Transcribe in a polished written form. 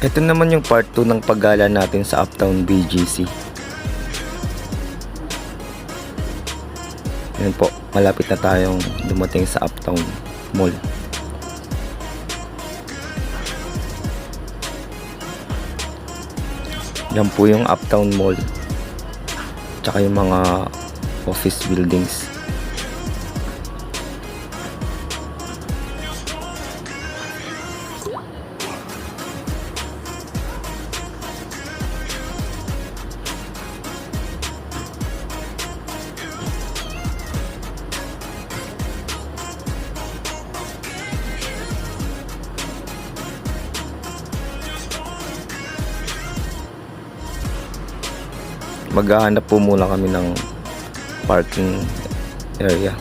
Ito naman yung part 2 ng paggala natin sa Uptown BGC. Yan po, malapit na tayong dumating sa Uptown Mall. Yan po yung Uptown Mall. Tsaka yung mga office buildings. Maghahanap po muna kami ng parking area.